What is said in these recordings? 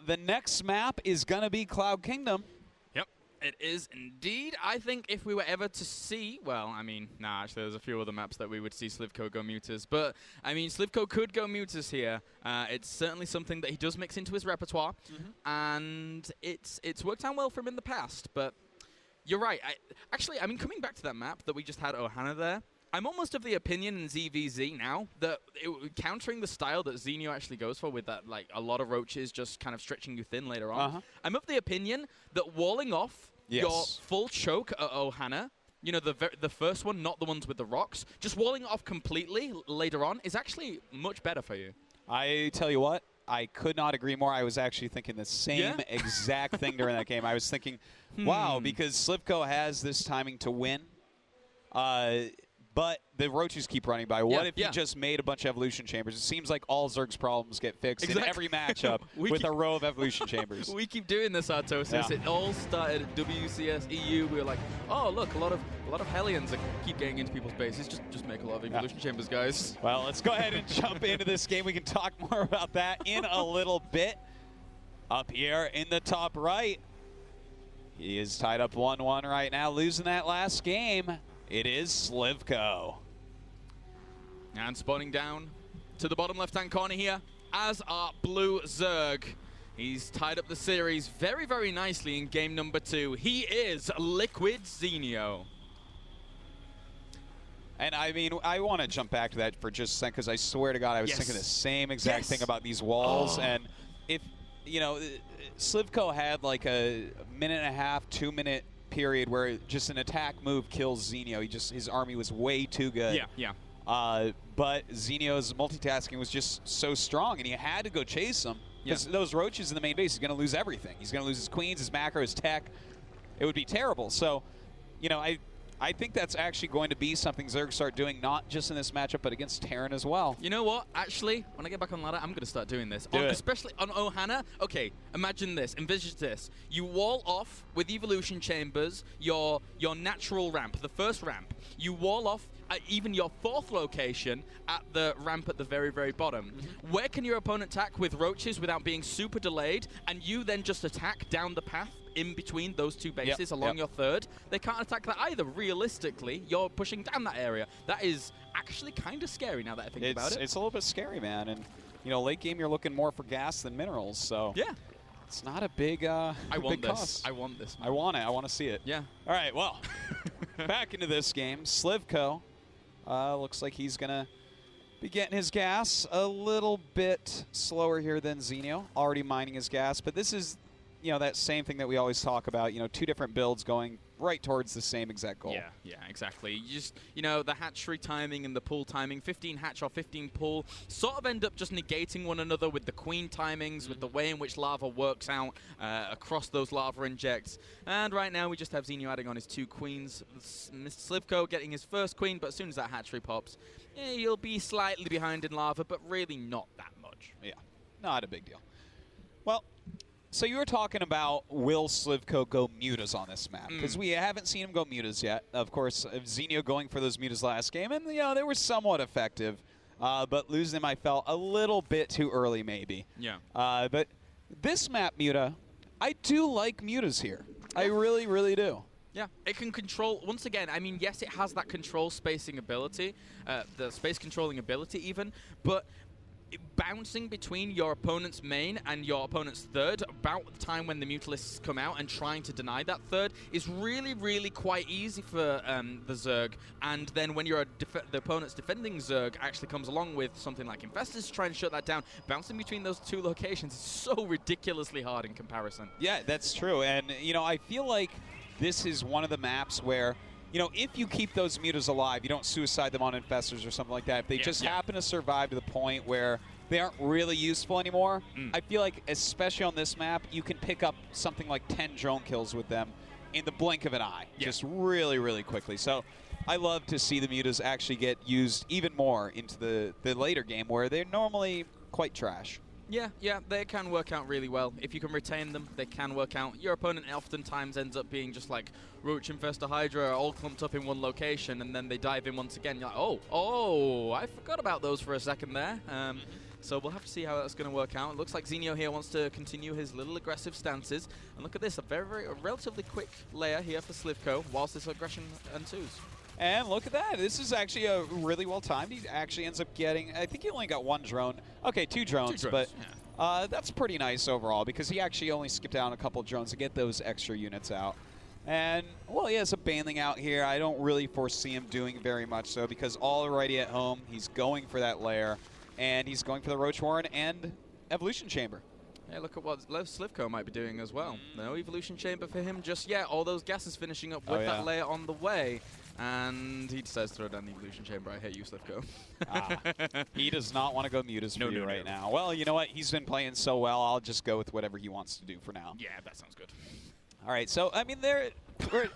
the next map is going to be Cloud Kingdom. Yep, it is indeed. I think if we were ever to see, well, I mean, nah, actually there's a few other maps that we would see Slivko go Mutas, but I mean, Slivko could go Mutas here. It's certainly something that he does mix into his repertoire, and it's worked out well for him in the past, but you're right. Actually, I mean, coming back to that map that we just had Ohana there, I'm almost of the opinion in ZVZ now that countering the style that Zenio actually goes for with that, like, a lot of roaches just kind of stretching you thin later on, I'm of the opinion that walling off your full choke at Ohana, you know, the first one, not the ones with the rocks, just walling it off completely later on is actually much better for you. I tell you what, I could not agree more. I was actually thinking the same exact thing during that game. I was thinking, wow, because Slivko has this timing to win, but the roaches keep running by. What if he just made a bunch of evolution chambers? It seems like all Zerg's problems get fixed in every matchup with a row of evolution chambers. We keep doing this, Artosis. It all started at WCS EU. We were like, oh look, a lot of Hellions that keep getting into people's bases. Just make a lot of evolution chambers, guys. Well, let's go ahead and jump into this game. We can talk more about that in a little bit. Up here in the top right, he is tied up 1-1 right now, losing that last game. It is Slivko. And spawning down to the bottom left-hand corner here, as our blue Zerg. He's tied up the series very, very nicely in game number 2. He is Liquid Zenio. And I mean, I want to jump back to that for just a second, because I swear to God, I was thinking the same exact thing about these walls. And if, you know, Slivko had like a minute and a half, 2-minute period where just an attack move kills Zenio. His army was way too good. But Zenio's multitasking was just so strong, and he had to go chase him. Because those roaches in the main base, he's going to lose everything. He's going to lose his queens, his macro, his tech. It would be terrible. So, you know, I think that's actually going to be something Zerg start doing, not just in this matchup, but against Terran as well. You know what? Actually, when I get back on ladder, I'm going to start doing this. Especially on Ohana. Okay, imagine this. Envisage this. You wall off with evolution chambers your natural ramp, the first ramp. You wall off even your 4th location at the ramp at the very, very bottom. Where can your opponent attack with roaches without being super delayed, and you then just attack down the path in between those two bases along your 3rd? They can't attack that either. Realistically, you're pushing down that area. That is actually kind of scary now that I think about it. It's a little bit scary, man. And, you know, late game, you're looking more for gas than minerals, so it's not a big I want big this. cost. I want this. I want it. I want to see it. Yeah. All right, well, back into this game. Slivko looks like he's going to be getting his gas a little bit slower here than Zenio, already mining his gas. But this is, you know, that same thing that we always talk about, you know, 2 different builds going right towards the same exact goal. Yeah, exactly. You just, you know, the hatchery timing and the pull timing, 15 hatch or 15 pull, sort of end up just negating one another with the queen timings, with the way in which lava works out across those lava injects. And right now we just have Zenio adding on his 2 queens. Mr. Slivko getting his first queen, but as soon as that hatchery pops, he'll be slightly behind in lava, but really not that much. Yeah, not a big deal. Well, so you were talking about will Slivko go mutas on this map? Because we haven't seen him go mutas yet. Of course, Zenio going for those mutas last game, and, you know, they were somewhat effective. But losing them, I felt a little bit too early, maybe. Yeah. But this map muta, I do like mutas here. I really, really do. Yeah, it can control, once again, I mean, yes, it has that control spacing ability, the space controlling ability even, but bouncing between your opponent's main and your opponent's 3rd about the time when the Mutalisks come out and trying to deny that 3rd is really, really quite easy for the Zerg. And then when the opponent's defending Zerg actually comes along with something like Infestors to try and shut that down, bouncing between those 2 locations is so ridiculously hard in comparison. Yeah, that's true. And, you know, I feel like this is one of the maps where, you know, if you keep those mutas alive, you don't suicide them on Infestors or something like that. If they just happen to survive to the point where they aren't really useful anymore, I feel like, especially on this map, you can pick up something like 10 drone kills with them in the blink of an eye, just really, really quickly. So I love to see the mutas actually get used even more into the later game where they're normally quite trash. Yeah, they can work out really well. If you can retain them, they can work out. Your opponent oftentimes ends up being just like Roach, Infestor, Hydra all clumped up in one location, and then they dive in once again. You're like, oh, I forgot about those for a second there. So we'll have to see how that's going to work out. It looks like Zenio here wants to continue his little aggressive stances. And look at this, a relatively quick layer here for Slivko whilst this aggression ensues. And look at that. This is actually a really well timed. He actually ends up getting, I think he only got one drone. Okay, two drones, but yeah. That's pretty nice overall because he actually only skipped down a couple drones to get those extra units out. And, well, he has a Baneling out here. I don't really foresee him doing very much so because already at home, he's going for that lair, and he's going for the Roach Warren and Evolution Chamber. Yeah, look at what Slivko might be doing as well. No Evolution Chamber for him just yet. All those gases finishing up with that layer on the way. And he decides to throw down the Evolution Chamber. I hate you, Slivko. He does not want to go Mutas for you right now. Well, you know what? He's been playing so well, I'll just go with whatever he wants to do for now. Yeah, that sounds good. All right, so, I mean,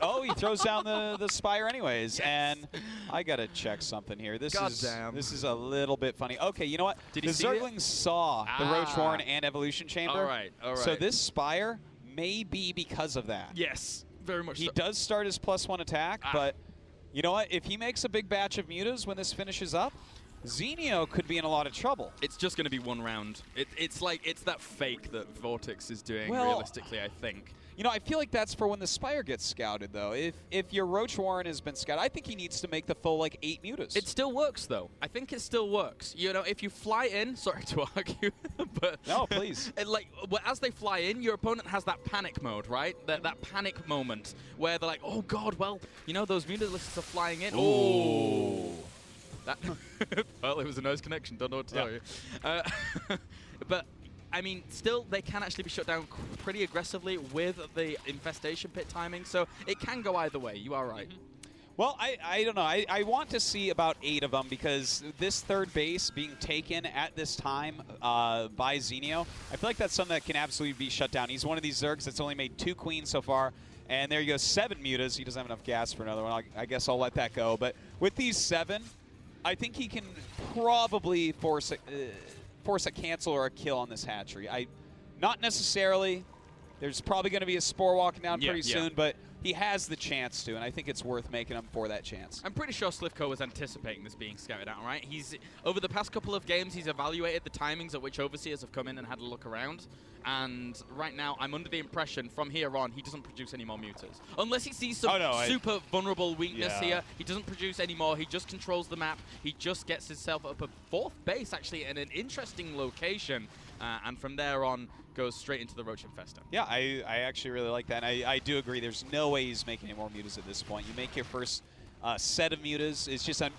oh, he throws down the Spire anyways. Yes. And I got to check something here. This is a little bit funny. Okay, you know what? Did the Zerglings saw the Roach Warren and Evolution Chamber. All right. So this Spire may be because of that. Yes, very much so. He does start his +1 attack, but you know what? If he makes a big batch of Mutas when this finishes up, Zenio could be in a lot of trouble. It's just going to be one round. It's that fake that Vortex is doing, realistically, I think. You know, I feel like that's for when the Spire gets scouted, though. If your Roach Warren has been scouted, I think he needs to make the full, 8 Mutas. It still works, though. I think it still works. You know, if you fly in, sorry to argue, but... No, please. As they fly in, your opponent has that panic mode, right? That panic moment where they're like, oh, God, well, you know, those Muta lists are flying in. Ooh. That well, it was a nice connection. Don't know what to tell you. But... I mean, still, they can actually be shut down pretty aggressively with the infestation pit timing, so it can go either way. You are right. Well, I don't know. I want to see about 8 of them because this third base being taken at this time by Zenio, I feel like that's something that can absolutely be shut down. He's one of these Zergs that's only made 2 queens so far, and there you go, 7 Mutas. He doesn't have enough gas for another one. I guess I'll let that go. But with these 7, I think he can probably force a cancel or a kill on this hatchery. Not necessarily. There's probably going to be a Spore walking down pretty soon, but he has the chance to, and I think it's worth making him for that chance. I'm pretty sure Slivko was anticipating this being scouted out, right? Over the past couple of games, he's evaluated the timings at which Overseers have come in and had a look around. And right now, I'm under the impression from here on, he doesn't produce any more Mutas. Unless he sees some super vulnerable weakness here, he doesn't produce any more. He just controls the map. He just gets himself up a 4th base, actually, in an interesting location. And from there on, goes straight into the Roach Infestor. Yeah, I actually really like that. And I do agree. There's no way he's making any more Mutas at this point. You make your first set of Mutas. It's just a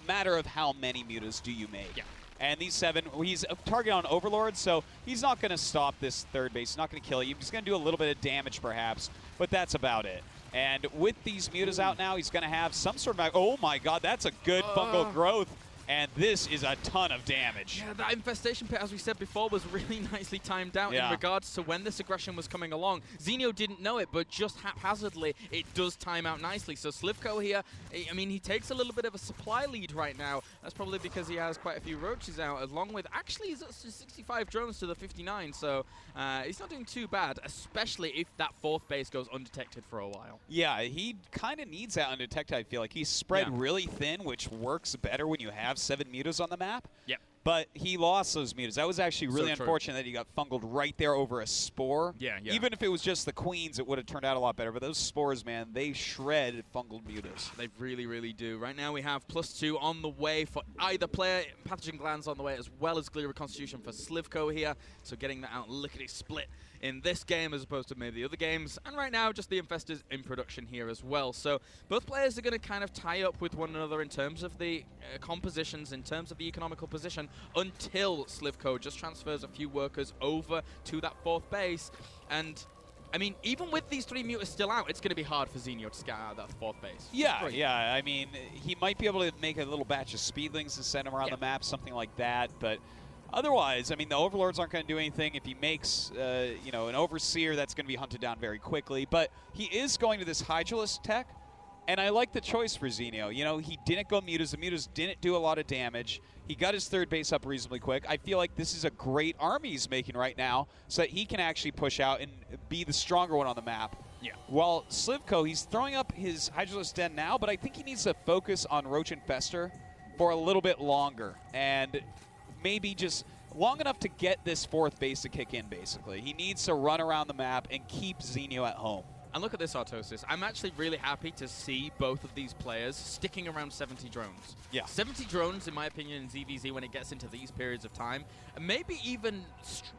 matter of how many Mutas do you make. Yeah. And these 7, he's a target on Overlord, so he's not going to stop this third base. He's not going to kill you. He's going to do a little bit of damage, perhaps, but that's about it. And with these Mutas out now, he's going to have some sort of... Oh, my God, that's a good fungal growth. And this is a ton of damage. Yeah, that infestation pit, as we said before, was really nicely timed out in regards to when this aggression was coming along. Zenio didn't know it, but just haphazardly, it does time out nicely. So Slivko here, I mean, he takes a little bit of a supply lead right now. That's probably because he has quite a few roaches out, along with, actually, he's at 65 drones to the 59. So he's not doing too bad, especially if that 4th base goes undetected for a while. Yeah, he kind of needs that undetected, I feel like. He's spread really thin, which works better when you have 7 Mutas on the map. Yep. But he lost those Mutas. That was actually really unfortunate that he got fungled right there over a Spore. Yeah. Even if it was just the Queens, it would have turned out a lot better. But those Spores, man, they shred fungled Mutas. They really, really do. Right now we have +2 on the way for either player. Pathogen Glands on the way, as well as Glitter Reconstitution for Slivko here. So getting that out lickety-split in this game as opposed to maybe the other games. And right now, just the Infestors in production here as well. So both players are going to kind of tie up with one another in terms of the compositions, in terms of the economical position, until Slivko just transfers a few workers over to that 4th base. And I mean, even with these 3 Mutas still out, it's going to be hard for Zenio to scout out that 4th base. Yeah. I mean, he might be able to make a little batch of Speedlings and send them around the map, something like that. But otherwise, I mean, the Overlords aren't going to do anything. If he makes, you know, an Overseer, that's going to be hunted down very quickly. But he is going to this Hydralisk tech, and I like the choice for Zenio. You know, he didn't go Mutas. The Mutas didn't do a lot of damage. He got his 3rd base up reasonably quick. I feel like this is a great army he's making right now so that he can actually push out and be the stronger one on the map. Yeah. While Slivko, he's throwing up his Hydralisk Den now, but I think he needs to focus on Roach Infestor for a little bit longer. And maybe just long enough to get this 4th base to kick in, basically. He needs to run around the map and keep Zenio at home. And look at this, Artosis. I'm actually really happy to see both of these players sticking around 70 drones. Yeah. 70 drones, in my opinion, in ZVZ when it gets into these periods of time, and maybe even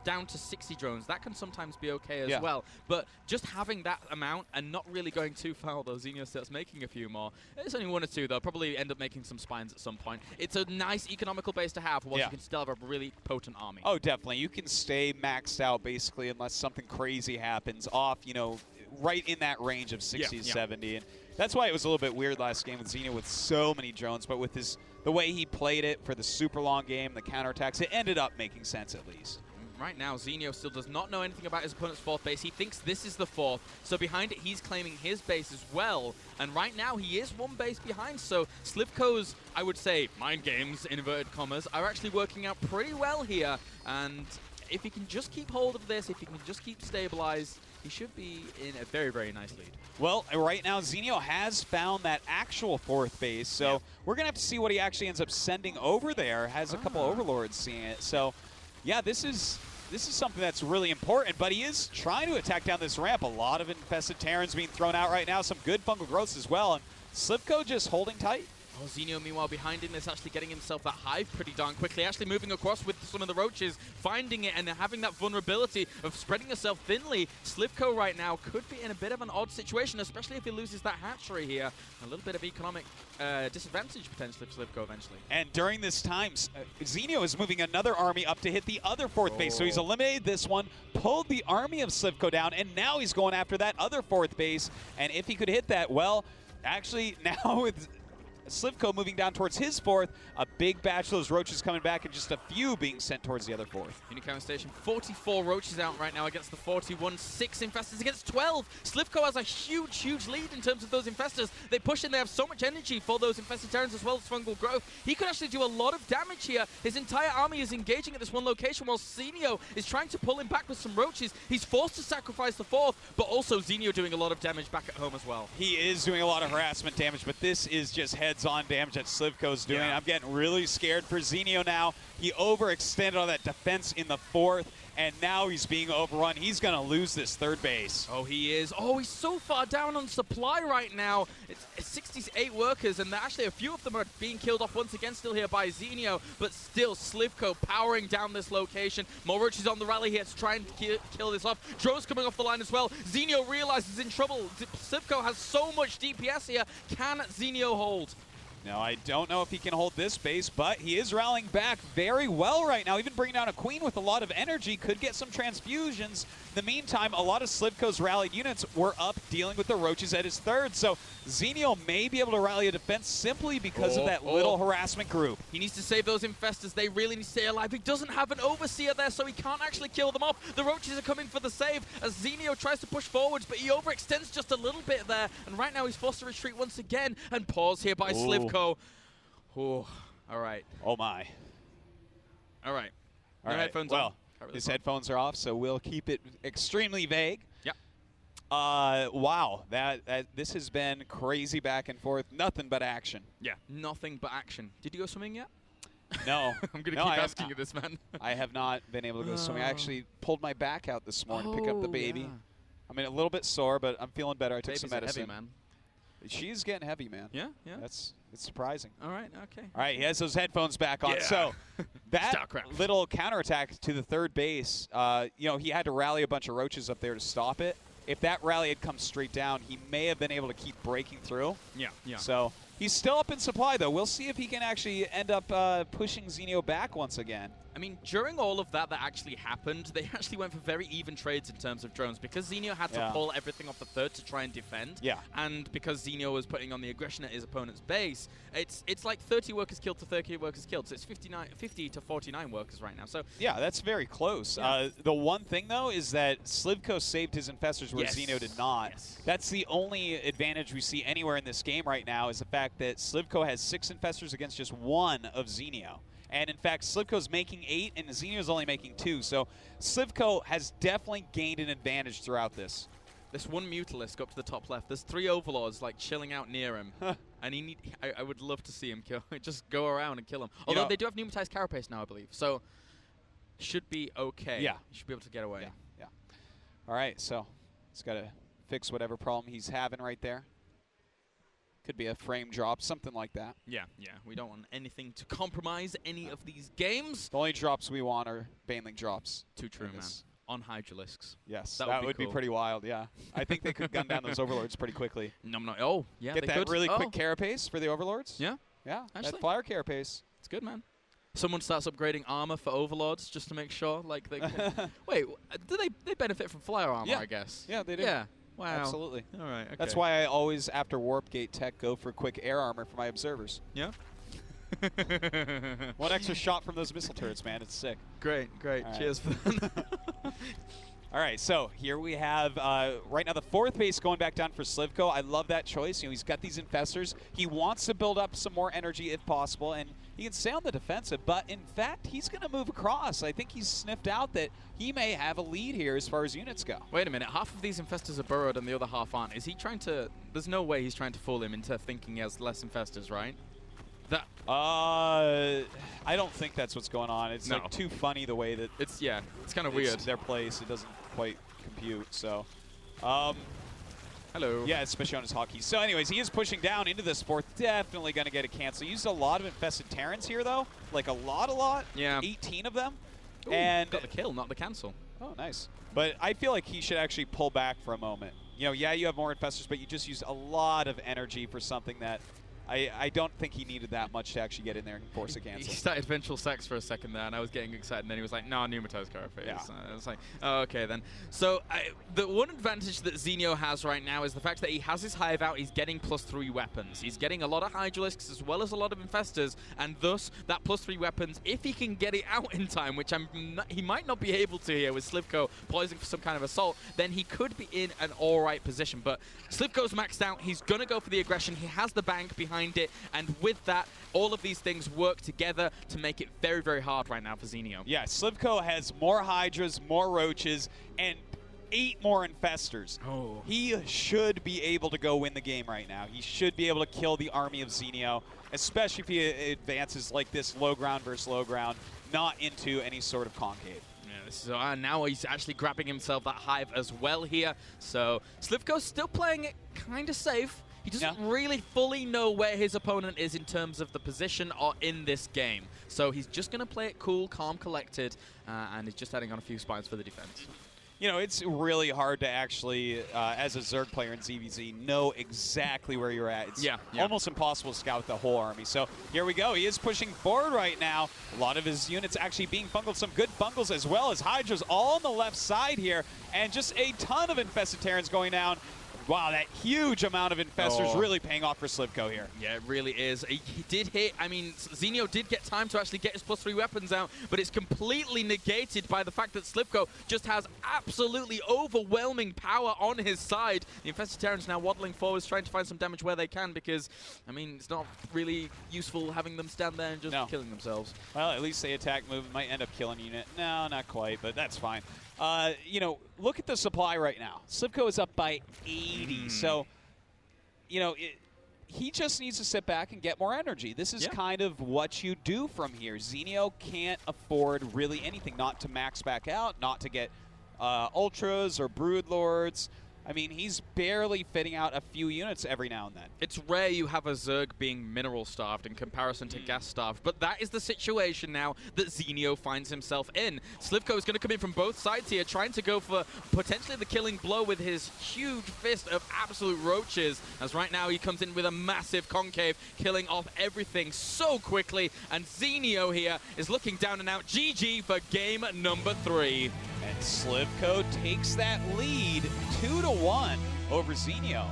down to 60 drones. That can sometimes be okay as well. But just having that amount and not really going too far, although Zenio starts making a few more. There's only 1 or 2, though. Probably end up making some spines at some point. It's a nice economical base to have while you can still have a really potent army. Oh, definitely. You can stay maxed out, basically, unless something crazy happens off, you know, right in that range of 60 to 70. And that's why it was a little bit weird last game with Zenio with so many drones, but with the way he played it for the super long game, the counterattacks, it ended up making sense at least. Right now, Zenio still does not know anything about his opponent's 4th base. He thinks this is the 4th, so behind it, he's claiming his base as well. And right now, he is 1 base behind, so Slivko's, I would say, mind games, in inverted commas, are actually working out pretty well here. And if he can just keep hold of this, if he can just keep stabilized, he should be in a very, very nice lead. Well, right now, Zenio has found that actual 4th base, so we're going to have to see what he actually ends up sending over there. Has a couple Overlords seeing it. So, yeah, this is something that's really important, but he is trying to attack down this ramp. A lot of infested Terrans being thrown out right now, some good fungal growths as well, and Slivko just holding tight. Oh, Zenio, meanwhile, behind him is actually getting himself that hive pretty darn quickly, actually moving across with some of the roaches, finding it, and having that vulnerability of spreading yourself thinly. Slivko right now could be in a bit of an odd situation, especially if he loses that hatchery here. A little bit of economic disadvantage, potentially, for Slivko eventually. And during this time, Zenio is moving another army up to hit the other 4th base, so he's eliminated this one, pulled the army of Slivko down, and now he's going after that other 4th base. And if he could hit that, well, actually, now with Slivko moving down towards his 4th, a big batch of those roaches coming back and just a few being sent towards the other 4th. Unicam Station, 44 roaches out right now against the 41, 6 infestors against 12. Slivko has a huge, huge lead in terms of those infestors. They push in, they have so much energy for those infested Terrans as well as fungal growth. He could actually do a lot of damage here. His entire army is engaging at this one location while Zenio is trying to pull him back with some roaches. He's forced to sacrifice the 4th, but also Zenio doing a lot of damage back at home as well. He is doing a lot of harassment damage, but this is just heads-on damage that Slivko's doing. I'm getting really scared for Zenio now. He overextended on that defense in the 4th, and now he's being overrun. He's going to lose this 3rd base. Oh, he is. Oh, he's so far down on supply right now. It's 68 workers, and actually a few of them are being killed off once again still here by Zenio, but still Slivko powering down this location. More roaches on the rally here to try and kill this off. Drones coming off the line as well. Zenio realizes in trouble. Slivko has so much DPS here. Can Zenio hold? No, I don't know if he can hold this base, but he is rallying back very well right now. Even bringing down a queen with a lot of energy, could get some transfusions. In the meantime, a lot of Slivko's rallied units were up dealing with the roaches at his 3rd, so Zenio may be able to rally a defense simply because of that little harassment group. He needs to save those infestors. They really need to stay alive. He doesn't have an overseer there, so he can't actually kill them off. The roaches are coming for the save as Zenio tries to push forwards, but he overextends just a little bit there, and right now he's forced to retreat once again, and pause here by Slivko. Oh, all right. Oh, my. All right. No headphones on. His headphones are off, so we'll keep it extremely vague. Yep. Wow. This has been crazy back and forth. Nothing but action. Yeah, nothing but action. Did you go swimming yet? No. I'm going to keep asking you this, man. I have not been able to go swimming. I actually pulled my back out this morning to pick up the baby. Yeah. I mean, a little bit sore, but I'm feeling better. I took some medicine. Heavy, man. She's getting heavy, man. Yeah, yeah. It's surprising. All right, okay. All right, he has those headphones back on. Yeah. So that little counterattack to the 3rd base, you know, he had to rally a bunch of roaches up there to stop it. If that rally had come straight down, he may have been able to keep breaking through. Yeah, yeah. So he's still up in supply, though. We'll see if he can actually end up pushing Zenio back once again. I mean, during all of that actually happened, they actually went for very even trades in terms of drones because Zenio had to pull everything off the 3rd to try and defend. Yeah. And because Zenio was putting on the aggression at his opponent's base, it's like 30 workers killed to 30 workers killed. So it's 50 to 49 workers right now. So yeah, that's very close. Yeah. The one thing, though, is that Slivko saved his infestors where Zenio did not. Yes. That's the only advantage we see anywhere in this game right now is the fact that Slivko has 6 infestors against just 1 of Zenio. And in fact, Slivko's making 8, and Zenio's only making 2. So Slivko has definitely gained an advantage throughout this. This one Mutalisk up to the top left. There's 3 Overlords like chilling out near him, and I would love to see him kill. Just go around and kill him. Although they do have pneumatized carapace now, I believe. So should be okay. Yeah. He should be able to get away. Yeah. All right, so he's got to fix whatever problem he's having right there. Could be a frame drop, something like that. Yeah. We don't want anything to compromise any of these games. The only drops we want are Baneling drops. Too true, man. On Hydralisks. Yes, that would be cool. pretty wild, yeah. I think they could gun down those Overlords pretty quickly. Oh, yeah, Get they that could. really quick carapace for the Overlords. Yeah. Yeah, Actually. that flyer carapace. It's good, man. Someone starts upgrading armor for Overlords just to make sure, like, they can wait, do they benefit from flyer armor, I guess? Yeah, they do. Yeah. Wow. Absolutely. All right, okay. That's why I always, after Warp Gate Tech, go for quick air armor for my observers. Yeah. One extra shot from those missile turrets, man. It's sick. Great. All Cheers for that. All right, so here we have, right now, the 4th base going back down for Slivko. I love that choice. You know, he's got these infestors. He wants to build up some more energy if possible, and he can stay on the defensive, but in fact, he's going to move across. I think he's sniffed out that he may have a lead here as far as units go. Wait a minute. Half of these infestors are burrowed and the other half aren't. Is he trying to... There's no way he's trying to fool him into thinking he has less infestors, right? I don't think that's what's going on. It's No. like too funny the way that It's kind of weird. their place. It doesn't quite compute. So, Hello. yeah, especially on his hockey. So, anyways, he is pushing down into this 4th. Definitely going to get a cancel. Used a lot of infested Terrans here, though. Like a lot. Yeah. 18 of them. Ooh, and got the kill, not the cancel. Oh, nice. But I feel like he should actually pull back for a moment. You know, yeah, you have more infestors, but you just used a lot of energy for something that I don't think he needed that much to actually get in there and force a cancel. He started Vengeful Sex for a second there, and I was getting excited, and then he was like, no, pneumatized carapace. Yeah. I was like, oh, okay then. So the one advantage that Zenio has right now is the fact that he has his hive out, he's getting +3 weapons. He's getting a lot of Hydralisks as well as a lot of infestors, and thus that +3 weapons, if he can get it out in time, which he might not be able to here with Slivko poising for some kind of assault, then he could be in an alright position. But Slivko's maxed out, he's going to go for the aggression, he has the bank behind it, and with that, all of these things work together to make it very, very hard right now for Zenio. Yeah, Slivko has more Hydras, more Roaches, and 8 more infestors. Oh. He should be able to go win the game right now. He should be able to kill the army of Zenio, especially if he advances like this low ground versus low ground, not into any sort of concave. So now he's actually grabbing himself that hive as well here. So Slivko's still playing it kind of safe. He doesn't really fully know where his opponent is in terms of the position or in this game. So he's just going to play it cool, calm, collected, and he's just adding on a few spines for the defense. You know, it's really hard to actually, as a Zerg player in ZVZ, know exactly where you're at. It's almost impossible to scout the whole army. So here we go. He is pushing forward right now. A lot of his units actually being fungled. Some good fungals as well as Hydras all on the left side here. And just a ton of infested Terrans going down. Wow, that huge amount of infestors really paying off for Slivko here. Yeah, it really is. He did hit. I mean, Zenio did get time to actually get his +3 weapons out, but it's completely negated by the fact that Slivko just has absolutely overwhelming power on his side. The infested Terrans now waddling forwards, trying to find some damage where they can because, I mean, it's not really useful having them stand there and just killing themselves. Well, at least the attack move might end up killing a unit. No, not quite, but that's fine. You know, look at the supply right now. Slivko is up by 80. So, you know, he just needs to sit back and get more energy. This is kind of what you do from here. Zenio can't afford really anything, not to max back out, not to get Ultras or Broodlords. I mean, he's barely fitting out a few units every now and then. It's rare you have a Zerg being mineral-starved in comparison to gas-starved, but that is the situation now that Zenio finds himself in. Slivko is going to come in from both sides here, trying to go for potentially the killing blow with his huge fist of absolute roaches, as right now he comes in with a massive concave, killing off everything so quickly, and Zenio here is looking down and out. GG for game number 3. And Slivko takes that lead 2-1 over Zenio.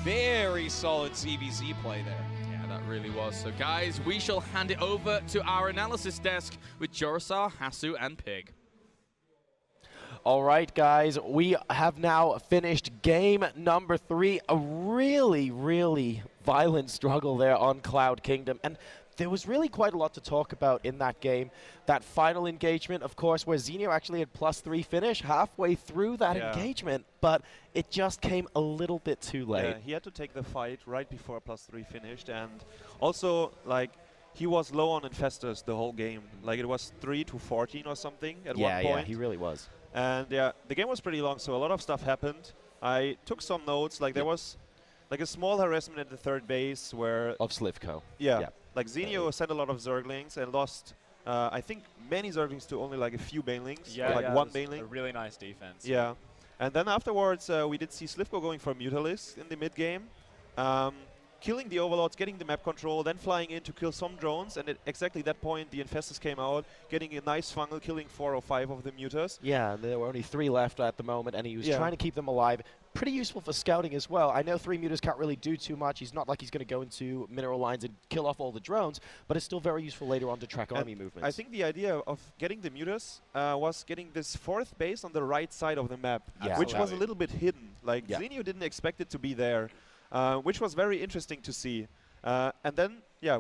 Very solid ZVZ play there. Yeah, that really was. So guys, we shall hand it over to our analysis desk with Jorasar, Hasu, and Pig. All right, guys, we have now finished game number 3. A really, really violent struggle there on Cloud Kingdom. And there was really quite a lot to talk about in that game. That final engagement, of course, where Zenio actually had +3 finish halfway through that engagement, but it just came a little bit too late. Yeah, he had to take the fight right before +3 finished, and also, like, he was low on infestors the whole game. Like it was 3-14 or something at one point. Yeah, he really was. And yeah, the game was pretty long, so a lot of stuff happened. I took some notes. Like there was like a small harassment at the third base where Of Slivko. yeah. Like Zenio sent a lot of Zerglings and lost, I think, many Zerglings to only like a few Banelings. Yeah, or like one Baneling. a really nice defense. Yeah. And then afterwards, we did see Slivko going for Mutalisk in the mid game, killing the Overlords, getting the map control, then flying in to kill some drones. And at exactly that point, the Infestors came out, getting a nice fungal, killing 4 or 5 of the Muters. Yeah, and there were only 3 left at the moment, and he was trying to keep them alive. Pretty useful for scouting as well. I know 3 Muters can't really do too much. He's not like he's going to go into mineral lines and kill off all the drones, but it's still very useful later on to track army movements. I think the idea of getting the Muters was getting this 4th base on the right side of the map, which was a little bit hidden. Like Zenio didn't expect it to be there, which was very interesting to see. And then, yeah,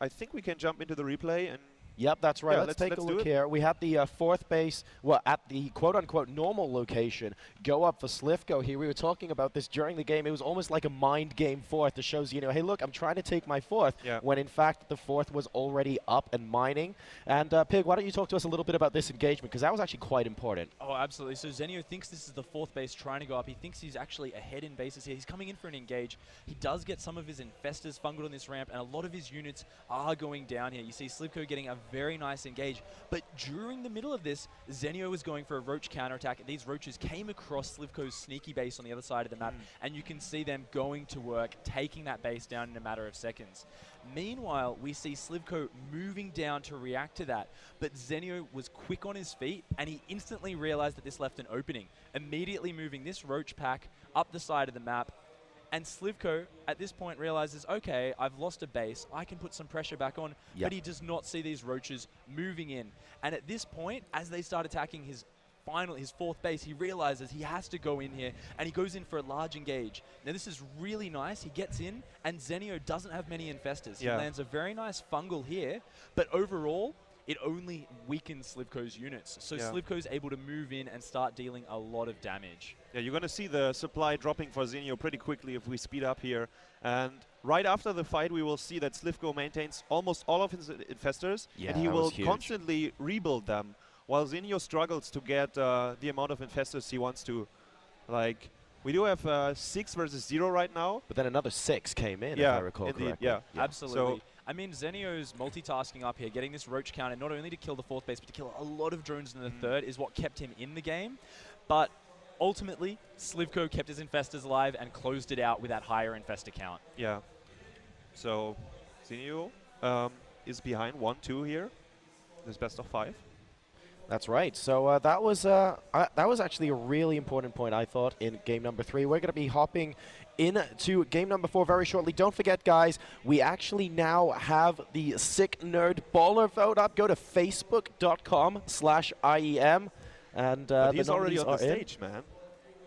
I think we can jump into the replay and. Yep, that's right. Yeah, let's take a look it. here. We had the 4th base, well, at the quote-unquote normal location, go up for Slivko here. We were talking about this during the game. It was almost like a mind game 4th that shows, you know, hey, look, I'm trying to take my 4th, when in fact the 4th was already up and mining. And Pig, why don't you talk to us a little bit about this engagement, because that was actually quite important. Oh, absolutely. So Zenio thinks this is the 4th base trying to go up. He thinks he's actually ahead in bases here. He's coming in for an engage. He does get some of his infestors fungled on this ramp, and a lot of his units are going down here. You see Slivko getting a very nice engage. But during the middle of this, Zenio was going for a roach counterattack, and these roaches came across Slivko's sneaky base on the other side of the map, and you can see them going to work, taking that base down in a matter of seconds. Meanwhile, we see Slivko moving down to react to that, but Zenio was quick on his feet, and he instantly realized that this left an opening, immediately moving this roach pack up the side of the map. And Slivko, at this point, realizes, okay, I've lost a base. I can put some pressure back on. But he does not see these roaches moving in. And at this point, as they start attacking his 4th base, he realizes he has to go in here, and he goes in for a large engage. Now, this is really nice. He gets in, and Zenio doesn't have many infestors. He lands a very nice fungal here, but overall, it only weakens Slivko's units. So Slivko's able to move in and start dealing a lot of damage. Yeah, you're going to see the supply dropping for Zenio pretty quickly if we speed up here. And right after the fight, we will see that Slivko maintains almost all of his infestors, and he will constantly rebuild them, while Zenio struggles to get the amount of infestors he wants to. Like, we do have 6 versus 0 right now. But then another 6 came in, if I recall correctly. Yeah, absolutely. So I mean, Zenio's multitasking up here, getting this roach counter, not only to kill the 4th base, but to kill a lot of drones in the 3rd is what kept him in the game. But ultimately, Slivko kept his infestors alive and closed it out with that higher infestor count. Yeah. So Zenio is behind 1-2 here. This best of 5. That's right. So that was actually a really important point, I thought, in game number 3. We're going to be hopping into game number 4 very shortly. Don't forget, guys, we actually now have the Sick Nerd Baller vote up. Go to facebook.com/IEM. And he's already on the stage, man.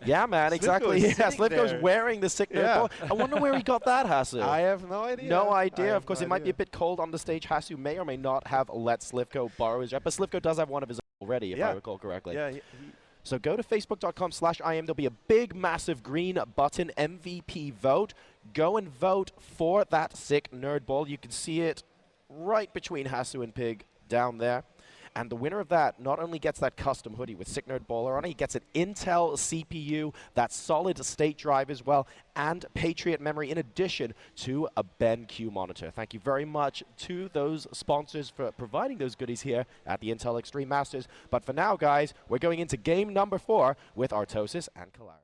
Yeah, man, exactly. Yeah, Slivko's wearing the Sick Nerd Baller. I wonder where he got that, Hasu. I have no idea. No idea. Of course, it might be a bit cold on the stage. Hasu may or may not have let Slivko borrow his rep, but Slivko does have one of his already, if I recall correctly. Yeah. So go to facebook.com/IEM. There'll be a big, massive green button, MVP vote. Go and vote for that Sick Nerd Ball. You can see it right between Hasu and Pig down there. And the winner of that not only gets that custom hoodie with Sick Nerd Baller on it, he gets an Intel CPU, that solid state drive as well, and Patriot memory in addition to a BenQ monitor. Thank you very much to those sponsors for providing those goodies here at the Intel Extreme Masters. But for now, guys, we're going into game number 4 with Artosis and Kalaris.